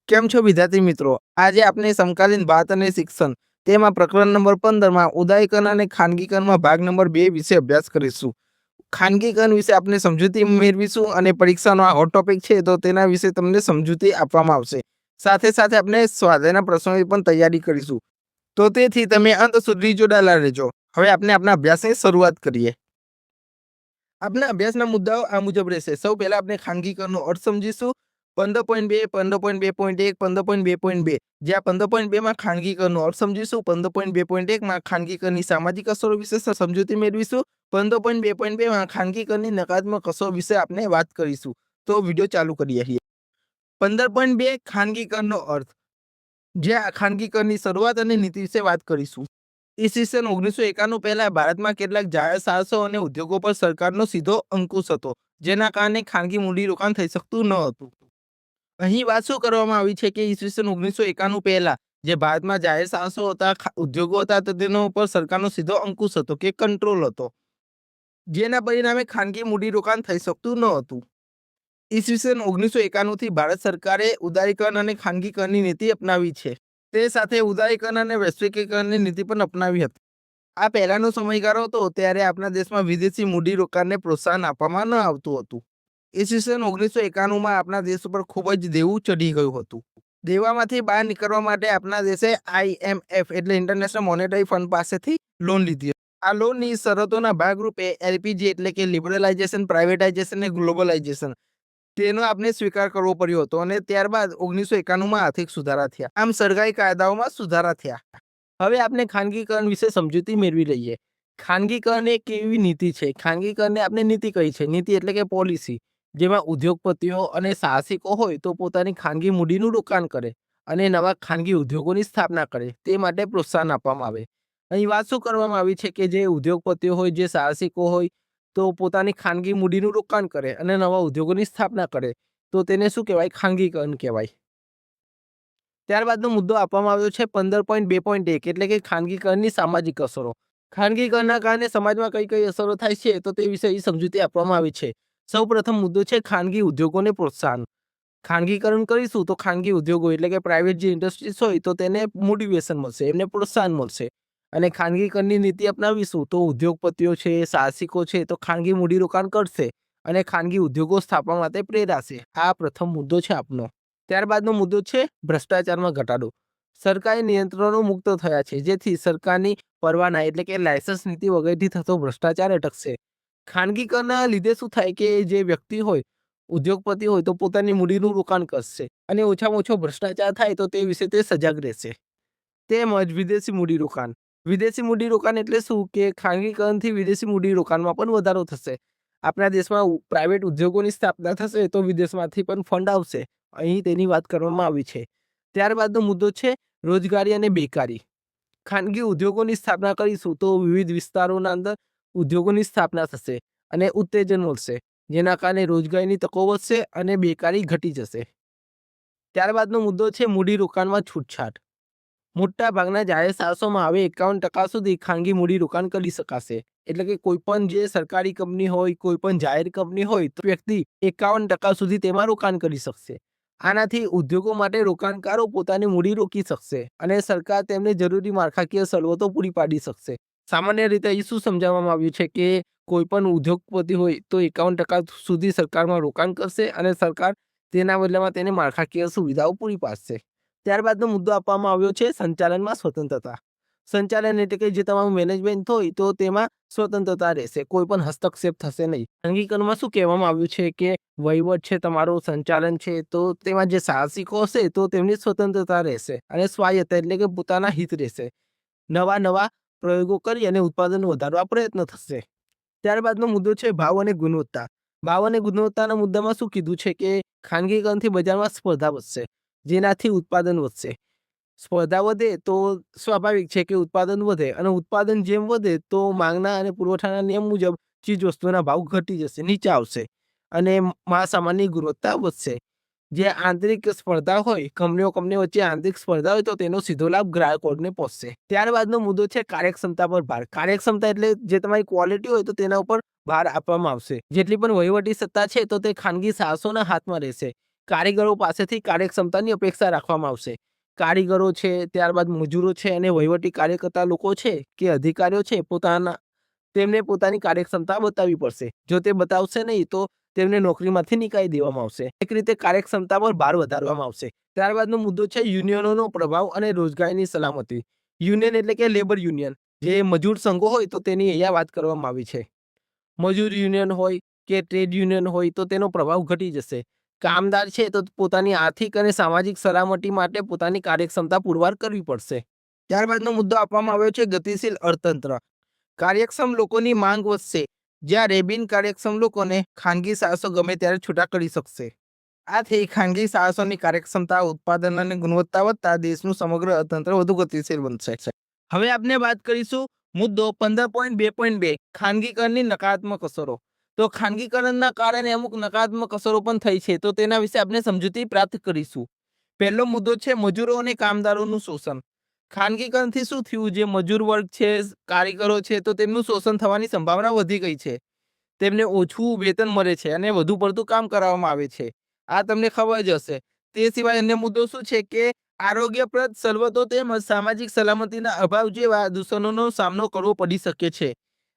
કેમ છો વિદ્યાર્થી મિત્રો? આજે આપણે સમકાલીન વાત અને શિક્ષણ તેમાં પ્રકરણ નંબર 15 ઉદારીકરણ અને ખાનગીકરણમાં ભાગ નંબર 2 વિશે અભ્યાસ કરીશું. ખાનગીકરણ વિશે આપણે સમજૂતી મેળવીશું અને પરીક્ષાનો આ હોટ ટોપિક છે તો તેના વિશે તમને સમજૂતી આપવામાં આવશે. સાથે સાથે આપણે સ્વાધ્યાયના પ્રશ્નોની પણ તૈયારી કરીશું. તો તેથી તમે અંત સુધી જોડાયેલા રહેજો. હવે આપણે આપણા અભ્યાસની શરૂઆત કરીએ. આપણા અભ્યાસના મુદ્દાઓ આ મુજબ રહેશે. સૌ પહેલા આપણે ખાનગીકરણનો અર્થ સમજીશું. 15.2, 15.2.1, 15.2.2 જ્યાં 15.2 માં ખાનગીકરણનો અર્થ સમજીશું. 15.2.1 માં ખાનગીકરણની સામાજિક અસરો વિશે સમજૂતી મેળવીશું. 15.2.2 માં ખાનગીકરણની નકારાત્મક અસરો વિશે આપણે વાત કરીશું. તો વિડીયો ચાલુ કરીએ. 15.2 ખાનગીકરણનો અર્થ, જ્યાં ખાનગીકરણની શરૂઆત અને નીતિ વિશે વાત કરીશું. ઈસવીસન 1991 પહેલા ભારતમાં કેટલાક જાહેર સાહસો અને ઉદ્યોગો પર સરકારનો સીધો અંકુશ હતો, જેના કારણે ખાનગી મૂડીરોકાણ થઈ શકતું ન હતું. અહીં વાત શું કરવામાં આવી છે કે ઈસવીસન 1991 પહેલા જે ભારતમાં જાહેર સાહસો હતા, ઉદ્યોગો હતા, તો તેનો ઉપર સરકારનો સીધો અંકુશ હતો કે કંટ્રોલ હતો, જેના પરિણામે ખાનગી મૂડીરોકાણ થઈ શકતું ન હતું. ઈસવીસન 1991 થી ભારત સરકારે ઉદારીકરણ અને ખાનગીકરણની નીતિ અપનાવી છે. તે સાથે ઉદારીકરણ અને વૈશ્વિકીકરણની નીતિ પણ અપનાવી હતી. આ પહેલાનો સમયગાળો હતો ત્યારે આપણા દેશમાં વિદેશી મૂડીરોકાણને પ્રોત્સાહન આપવામાં ન આવતું હતું. ઈસવીસન 1991 આપણા દેશ ઉપર ખૂબ જ દેવું ચડી ગયું હતું. દેવામાંથી બહાર નીકળવા માટે આપણા દેશે IMF એટલે ઇન્ટરનેશનલ મોનેટરી ફંડ પાસેથી લોન લીધી. આ લોનની શરતોના ભાગરૂપે LPG એટલે કે લિબરલાઇઝેશન, પ્રાઇવેટાઇઝેશન અને ગ્લોબલાઇઝેશન તેનો આપણે સ્વીકાર કરવો પડ્યો હતો અને ત્યારબાદ 1991 આર્થિક સુધારા થયા. આમ સરકારી કાયદાઓમાં સુધારા થયા. હવે આપણે ખાનગીકરણ વિશે સમજૂતી મેળવી લઈએ. ખાનગીકરણ એક એવી નીતિ છે. ખાનગીકરણને આપણે નીતિ કહી છે. નીતિ એટલે કે પોલિસી, જેમાં ઉદ્યોગપતિઓ અને સાહસિકો હોય તો પોતાની ખાનગી મૂડીનું રોકાણ કરે અને નવા ખાનગી ઉદ્યોગોની સ્થાપના કરે, તે માટે પ્રોત્સાહન આપવામાં આવે. અહીં વાત શું કરવામાં આવી છે કે જે ઉદ્યોગપતિઓ હોય, જે સાહસિકો હોય તો પોતાની ખાનગી મૂડીનું રોકાણ કરે અને નવા ઉદ્યોગોની સ્થાપના કરે, તો તેને શું કહેવાય? ખાનગીકરણ કહેવાય. ત્યારબાદનો મુદ્દો આપવામાં આવ્યો છે 15.2.1 એટલે કે ખાનગીકરણની સામાજિક અસરો. ખાનગીકરણના કારણે સમાજમાં કઈ કઈ અસરો થાય છે તો તે વિશે સમજૂતી આપવામાં આવી છે. સૌ પ્રથમ મુદ્દો છે ખાનગી ઉદ્યોગોને પ્રોત્સાહન. ખાનગીકરણ કરીશું તો ખાનગી ઉદ્યોગો એટલે કે પ્રાઇવેટ જે ઇન્ડસ્ટ્રીઝ હોય તો તેને મોટિવેશન મળશે, એમને પ્રોત્સાહન મળશે. અને ખાનગીકરણની નીતિ અપનાવીશું તો ઉદ્યોગપતિઓ છે, સાહસિકો છે તો ખાનગી મૂડીરોકાણ કરશે અને ખાનગી ઉદ્યોગો સ્થાપવા માટે પ્રેરાશે. આ પ્રથમ મુદ્દો છે આપનો. ત્યારબાદનો મુદ્દો છે ભ્રષ્ટાચારમાં ઘટાડો. સરકારી નિયંત્રણો મુક્ત થયા છે, જેથી સરકારની પરવાના એટલે કે લાયસન્સ નીતિ વગેરેથી થતો ભ્રષ્ટાચાર અટકશે. ખાનગીકરણના લીધે શું થાય કે જે વ્યક્તિ હોય, ઉદ્યોગપતિ હોય તો પોતાની મૂડીનું રોકાણ કરશે અને ઓછામાં ઓછો ભ્રષ્ટાચાર થાય તો તે વિશે તે સજાગ રહેશે. તેમજ વિદેશી મૂડીરોકાણ. વિદેશી મૂડીરોકાણ એટલે શું કે ખાનગીકરણથી વિદેશી મૂડીરોકાણમાં પણ વધારો થશે. આપણા દેશમાં પ્રાઇવેટ ઉદ્યોગોની સ્થાપના થશે તો વિદેશમાંથી પણ ફંડ આવશે. અહીં તેની વાત કરવામાં આવી છે. ત્યારબાદનો મુદ્દો છે રોજગારી અને બેકારી. ખાનગી ઉદ્યોગોની સ્થાપના કરીશું તો વિવિધ વિસ્તારોના અંદર ઉદ્યોગોની સ્થાપના થશે અને ઉત્તેજન મળશે, જેના કારણે રોજગારીની તકો વધશે અને બેકારી ઘટી જશે. ત્યારબાદનો મુદ્દો છે મૂડીરોકાણમાં છૂટછાટ. મોટા ભાગના જાહેર સાહસોમાં હવે 51% સુધી ખાનગી મૂડીરોકાણ કરી શકાશે. એટલે કે કોઈ પણ જે સરકારી કંપની હોય, કોઈ પણ જાહેર કંપની હોય તો વ્યક્તિ 51% સુધી તેમાં રોકાણ કરી શકશે. આનાથી ઉદ્યોગો માટે રોકાણકારો પોતાની મૂડી રોકી શકશે અને સરકાર તેમને જરૂરી માળખાકીય સવલતો પૂરી પાડી શકશે. સામાન્ય રીતે અહીં શું સમજાવવામાં આવ્યું છે કે કોઈ પણ ઉદ્યોગપતિ હોય તો 51% સુધી સરકારમાં રોકાણ કરશે અને સરકાર તેના બદલામાં તેને માળખાકીય સુવિધાઓ પૂરી પાડશે. ત્યારબાદનો મુદ્દો આપવામાં આવ્યો છે સંચાલનમાં સ્વતંત્રતા. સંચાલન એટલે કે જે તમારું મેનેજમેન્ટ હોય તો તેમાં સ્વતંત્રતા રહેશે, કોઈ પણ હસ્તક્ષેપ થશે નહીં. ખાનગીકરણમાં શું કહેવામાં આવ્યું છે કે વહીવટ છે, તમારું સંચાલન છે, તો તેમાં જે સાહસિકો હશે તો તેમની સ્વતંત્રતા રહેશે અને સ્વાયત્ત એટલે કે પોતાના હિત રહેશે. નવા પ્રયોગો કરી અને ઉત્પાદન વધારવા પ્રયત્ન થશે. ત્યારબાદનો મુદ્દો છે ભાવ અને ગુણવત્તા. ભાવ અને ગુણવત્તાના મુદ્દામાં શું કીધું છે કે ખાનગીકરણથી બજારમાં સ્પર્ધા વધશે, જેનાથી ઉત્પાદન વધશે. સ્પર્ધા વધે તો સ્વાભાવિક છે કે ઉત્પાદન વધે અને ઉત્પાદન જેમ વધે તો માંગના અને પુરવઠાના નિયમ મુજબ ચીજ વસ્તુના ભાવ ઘટી જશે, નીચે આવશે અને માલ સામાનની ગુણવત્તા વધશે. જે આંતરિક સ્પર્ધા હોય, કંપનીઓ વચ્ચે આંતરિક સ્પર્ધા હોય તો તેનો સીધો લાભ ગ્રાહકોને પહોંચશે. ત્યારબાદનો મુદ્દો છે કાર્યક્ષમતા પર ભાર. કાર્યક્ષમતા એટલે જે તમારી ક્વોલિટી હોય તો તેના ઉપર ભાર આપવામાં આવશે. જેટલી પણ વહીવટી સત્તા છે તો તે ખાનગી સાહસોના હાથમાં રહેશે. કારીગરો પાસેથી કાર્યક્ષમતાની અપેક્ષા રાખવામાં આવશે. કારીગરો છે, ત્યારબાદ મજૂરો છે અને વહીવટી કાર્ય કરતા લોકો છે કે અધિકારીઓ છે તેમને પોતાની કાર્યક્ષમતા બતાવવી પડશે. જો તે બતાવશે નહીં તો તેમને નોકરીમાંથી નીકાળી દેવામાં આવશે. એક રીતે કાર્યક્ષમતા પર ભાર વધારવામાં આવશે. ત્યારબાદનો મુદ્દો છે યુનિયનોનો પ્રભાવ અને રોજગારીની સલામતી. યુનિયન એટલે કે લેબર યુનિયન. જે મજૂર સંઘો હોય તો તેની અહીંયા વાત કરવામાં આવી છે. મજૂર યુનિયન હોય કે ટ્રેડ યુનિયન હોય તો તેનો પ્રભાવ ઘટી જશે. કામદાર છે તો પોતાની આર્થિક અને સામાજિક સલામતી માટે પોતાની કાર્યક્ષમતા પુરવાર કરવી પડશે. ત્યારબાદનો મુદ્દો આપવામાં આવ્યો છે ગતિશીલ અર્થતંત્ર. કાર્યક્ષમ લોકોની માંગ વધશે, જ્યારે બિનકાર્યક્ષમ લોકોને ખાનગી સાહસો ગમે ત્યારે છૂટા કરી શકશે. આથી ખાનગી સાહસોની કાર્યક્ષમતા, ઉત્પાદન અને ગુણવત્તા વધતા દેશનું સમગ્ર અર્થતંત્ર વધુ ગતિશીલ બનશે. હવે આપણે વાત કરીશું મુદ્દો 15.2.2 ખાનગીકરણની નકારાત્મક અસરો. તો ખાનગીકરણના કારણે અમુક નકારાત્મક અસરો પણ થઈ છે, તો તેના વિશે આપણે સમજૂતી પ્રાપ્ત કરીશું. પહેલો મુદ્દો છે મજૂરો અને કામદારોનું શોષણ. ખાનગીકરણથી શું થયું? જે મજૂર વર્ગ છે, કારીગરો છે, તો તેમનું શોષણ થવાની સંભાવના વધી ગઈ છે. તેમને ઓછું વેતન મળે છે અને વધુ પડતું કામ કરાવવામાં આવે છે. આ તમને ખબર જ હશે. તે સિવાય અન્ય મુદ્દો શું છે કે આરોગ્યપ્રદ સવલતો તેમજ સામાજિક સલામતીના અભાવ જેવા દૂષણોનો સામનો કરવો પડી શકે છે.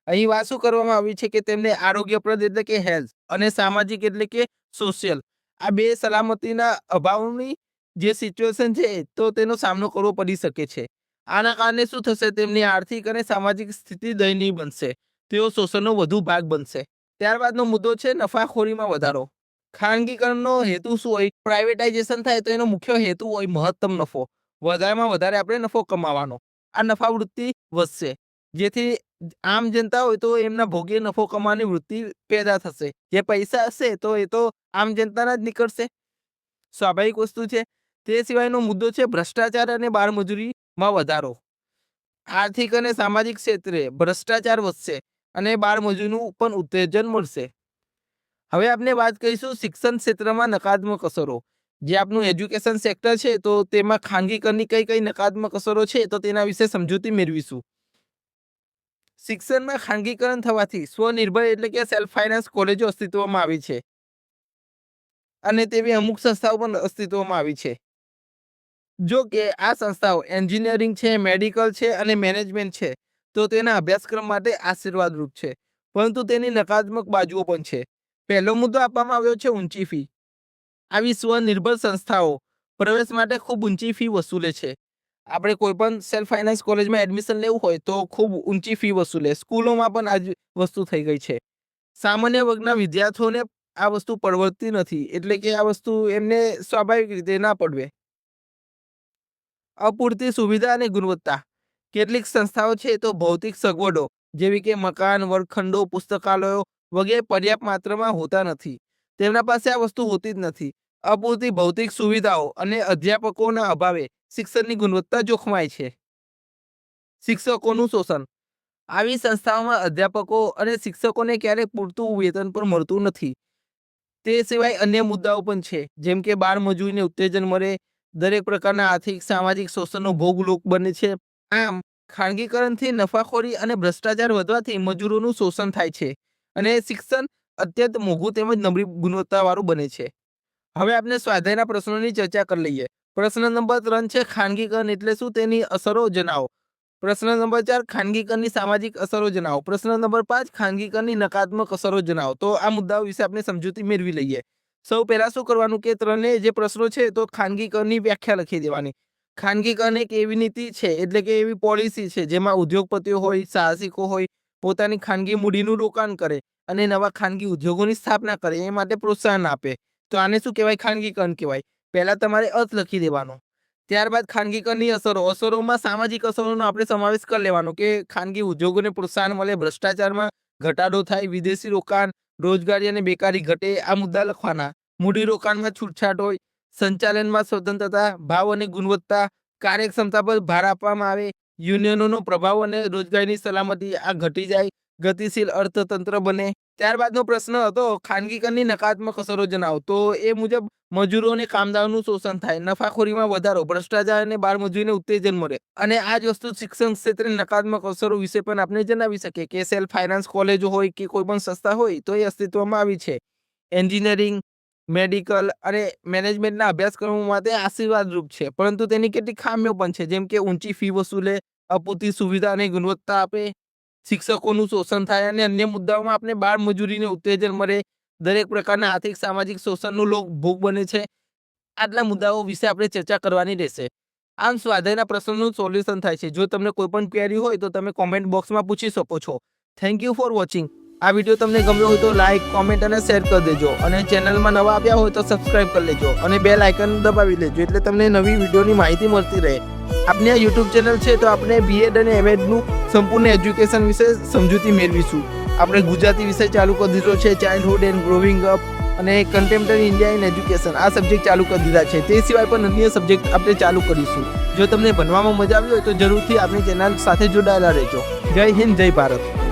અહીં વાત શું કરવામાં આવી છે કે તેમને આરોગ્યપ્રદ એટલે કે હેલ્થ અને સામાજિક એટલે કે સોશિયલ, આ બે સલામતીના અભાવની જે સિચ્યુએશન છે તો તેનો સામનો કરવો પડી શકે છે. આના કારણે શું થશે? તેમની આર્થિક અને સામાજિક સ્થિતિ દયનીય બનશે. તેઓ શોષણનો વધુ ભાગ બનશે. ત્યારબાદનો મુદ્દો છે નફાખોરીમાં વધારો. ખાનગીકરણનો હેતુ શું હોય? પ્રાઇવેટાઇઝેશન થાય તો એનો મુખ્ય હેતુ હોય મહત્તમ નફો. વધારેમાં વધારે આપણે નફો કમાવાનો. આ નફા વૃત્તિ વધશે, જેથી આમ જનતા હોય તો એમના ભોગે નફો કમાવાની વૃત્તિ પેદા થશે. જે પૈસા હશે તો એ તો આમ જનતાના જ નીકળશે, સ્વાભાવિક વસ્તુ છે. તે સિવાયનો મુદ્દો છે ભ્રષ્ટાચાર અને બાળમજૂરીમાં વધારો. આર્થિક અને સામાજિક ક્ષેત્રે ભ્રષ્ટાચાર વધશે અને બાળમજૂરીનું પણ ઉત્તેજન મળશે. હવે આપણે વાત કરીશું શિક્ષણ ક્ષેત્રમાં નકારાત્મક અસરો. જે આપણું એજ્યુકેશન સેક્ટર છે તો તેમાં ખાનગીકરણની કઈ કઈ નકારાત્મક અસરો છે તો તેના વિશે સમજૂતી મેળવીશું. શિક્ષણમાં ખાનગીકરણ થવાથી સ્વનિર્ભર એટલે કે સેલ્ફ ફાઇનાન્સ કોલેજો અસ્તિત્વમાં આવી છે અને તેવી અમુક સંસ્થાઓ પણ અસ્તિત્વમાં આવી છે. જો કે આ સંસ્થાઓ એન્જિનિયરિંગ છે, મેડિકલ છે અને મેનેજમેન્ટ છે તો તેના અભ્યાસક્રમ માટે આશીર્વાદરૂપ છે, પરંતુ તેની નકારાત્મક બાજુઓ પણ છે. પહેલો મુદ્દો આપવામાં આવ્યો છે ઊંચી ફી. આવી સ્વનિર્ભર સંસ્થાઓ પ્રવેશ માટે ખૂબ ઊંચી ફી વસૂલે છે. આપણે કોઈ પણ સેલ્ફ ફાઇનાન્સ કોલેજમાં એડમિશન લેવું હોય તો ખૂબ ઊંચી ફી વસૂલે. સ્કૂલોમાં પણ આ જ વસ્તુ થઈ ગઈ છે. સામાન્ય વર્ગના વિદ્યાર્થીઓને આ વસ્તુ પરવડતી નથી, એટલે કે આ વસ્તુ એમને સ્વાભાવિક રીતે ના પડવે. અપૂરતી સુવિધા અને ગુણવત્તા. કેટલીક સંસ્થાઓ છે તો ભૌતિક સગવડો જેવી કે મકાન, વર્ગખંડો, પુસ્તકાલયો વગેરે પર્યાપ્ત માત્રામાં હોતા નથી. તેમના પાસે આ વસ્તુ હોતી જ નથી. અપૂરતી ભૌતિક સુવિધાઓ અને અધ્યાપકોના અભાવે શિક્ષણની ગુણવત્તા જોખમાય છે. શિક્ષકોનું શોષણ. આવી સંસ્થાઓમાં અધ્યાપકો અને શિક્ષકોને ક્યારેક પૂરતું વેતન પણ મળતું નથી. તે સિવાય અન્ય મુદ્દાઓ પણ છે, જેમ કે બાળમજૂરીને ઉત્તેજન મળે, દરેક પ્રકારના આર્થિક સામાજિક શોષણનો ભોગ લોક બને છે. આમ ખાનગીકરણથી નફાખોરી અને ભ્રષ્ટાચાર વધવાથી મજૂરોનું શોષણ થાય છે અને શિક્ષણ અત્યંત મોંઘું તેમજ નબળી ગુણવત્તાવાળું બને છે. હવે આપણે સ્વાધ્યાયના પ્રશ્નોની ચર્ચા કરી લઈએ. પ્રશ્ન નંબર 3 છે ખાનગીકરણ એટલે શું? તેની અસરો જણાવો. પ્રશ્ન નંબર 4 ખાનગીકરણની સામાજિક અસરો જણાવો. પ્રશ્ન નંબર 5 ખાનગીકરણની નકારાત્મક અસરો જણાવો. તો આ મુદ્દાઓ વિશે આપણે સમજૂતી મેળવી લઈએ. સૌ પહેલા શું કરવાનું કે ત્રણેય જે પ્રશ્નો છે તો ખાનગીકરણની વ્યાખ્યા લખી દેવાની. ખાનગીકરણ એક એવી નીતિ છે એટલે કે એવી પોલિસી છે જેમાં ઉદ્યોગપતિઓ હોય, સાહસિકો હોય, પોતાની ખાનગી મૂડીનું રોકાણ કરે અને નવા ખાનગી ઉદ્યોગોની સ્થાપના કરે, એ માટે પ્રોત્સાહન આપે. તો આને શું કહેવાય? ખાનગીકરણ કહેવાય. પહેલા તમારે અર્થ લખી દેવાનો. ત્યારબાદ ખાનગીકરણની અસરો. અસરોમાં સામાજિક અસરોનો આપણે સમાવેશ કરી લેવાનો કે ખાનગી ઉદ્યોગોને પ્રોત્સાહન મળે, ભ્રષ્ટાચારમાં ઘટાડો થાય, વિદેશી રોકાણ, રોજગારી અને બેકારી ઘટે, આ મુદ્દા લખવાના. મૂડીરોકાણમાં છૂટછાટ હોય, સંચાલનમાં સ્વતંત્રતા, ભાવ અને ગુણવત્તા, કાર્યક્ષમતા પર ભાર આપવામાં આવે, યુનિયનોનો પ્રભાવ અને રોજગારીની સલામતી આ ઘટી જાય, ગતિશીલ અર્થતંત્ર બને. ત્યારબાદનો પ્રશ્ન હતો ખાનગીકરણની નકારાત્મક અસરો જણાવો. તો એ મુજબ મજૂરો અને કામદારોનું શોષણ થાય, નફાખોરીમાં વધારો, ભ્રષ્ટાચાર અને બાળમજૂરીને ઉત્તેજન મળે. અને આ જ વસ્તુ શિક્ષણ ક્ષેત્રે નકારાત્મક અસરો વિશે પણ આપણે જણાવી શકીએ કે સેલ્ફ ફાઇનાન્સ કોલેજો હોય કે કોઈ પણ સંસ્થા હોય તો એ અસ્તિત્વમાં આવી છે. એન્જિનિયરિંગ, મેડિકલ અને મેનેજમેન્ટના અભ્યાસક્રમો માટે આશીર્વાદરૂપ છે, પરંતુ તેની કેટલીક ખામીઓ પણ છે, જેમ કે ઊંચી ફી વસૂલે, અપૂરતી સુવિધા અને ગુણવત્તા આપે, શિક્ષકોનું શોષણ થાય અને અન્ય મુદ્દાઓમાં આપણે બાળ મજૂરીને ઉત્તેજન મળે, દરેક પ્રકારના આર્થિક સામાજિક શોષણનું ભોગ બને છે. આટલા મુદ્દાઓ વિશે આપણે ચર્ચા કરવાની રહેશે. આમ સ્વાધ્યાયના પ્રશ્નોનું સોલ્યુશન થાય છે. જો તમને કોઈ પણ ક્વેરી હોય તો તમે કોમેન્ટ બોક્સમાં પૂછી શકો છો. Thank you for watching. આ વિડીયો તમને ગમ્યો હોય તો લાઇક, કોમેન્ટ અને શેર કરી દેજો, અને ચેનલમાં નવા આવ્યા હોય તો સબસ્ક્રાઇબ કરી લેજો અને બેલ આઇકન દબાવી લેજો, એટલે તમને નવી વિડીયોની માહિતી મળતી રહે. આપણી આ યુટ્યુબ ચેનલ છે તો આપણે બીએડ અને એમએડનું સંપૂર્ણ એજ્યુકેશન વિશે સમજૂતી મેળવીશું. આપણે ગુજરાતી વિષય ચાલુ કરી દીધો છે, ચાઇલ્ડહુડ એન્ડ ગ્રોવિંગ અપ અને કન્ટેમ્પરરી ઇન્ડિયા ઇન એજ્યુકેશન, આ સબ્જેક્ટ ચાલુ કરી દીધા છે. તે સિવાય પણ અન્ય સબ્જેક્ટ આપણે ચાલુ કરીશું. જો તમને ભણવામાં મજા આવી હોય તો જરૂરથી આપણી ચેનલ સાથે જોડાયેલા રહેજો. જય હિન્દ, જય ભારત.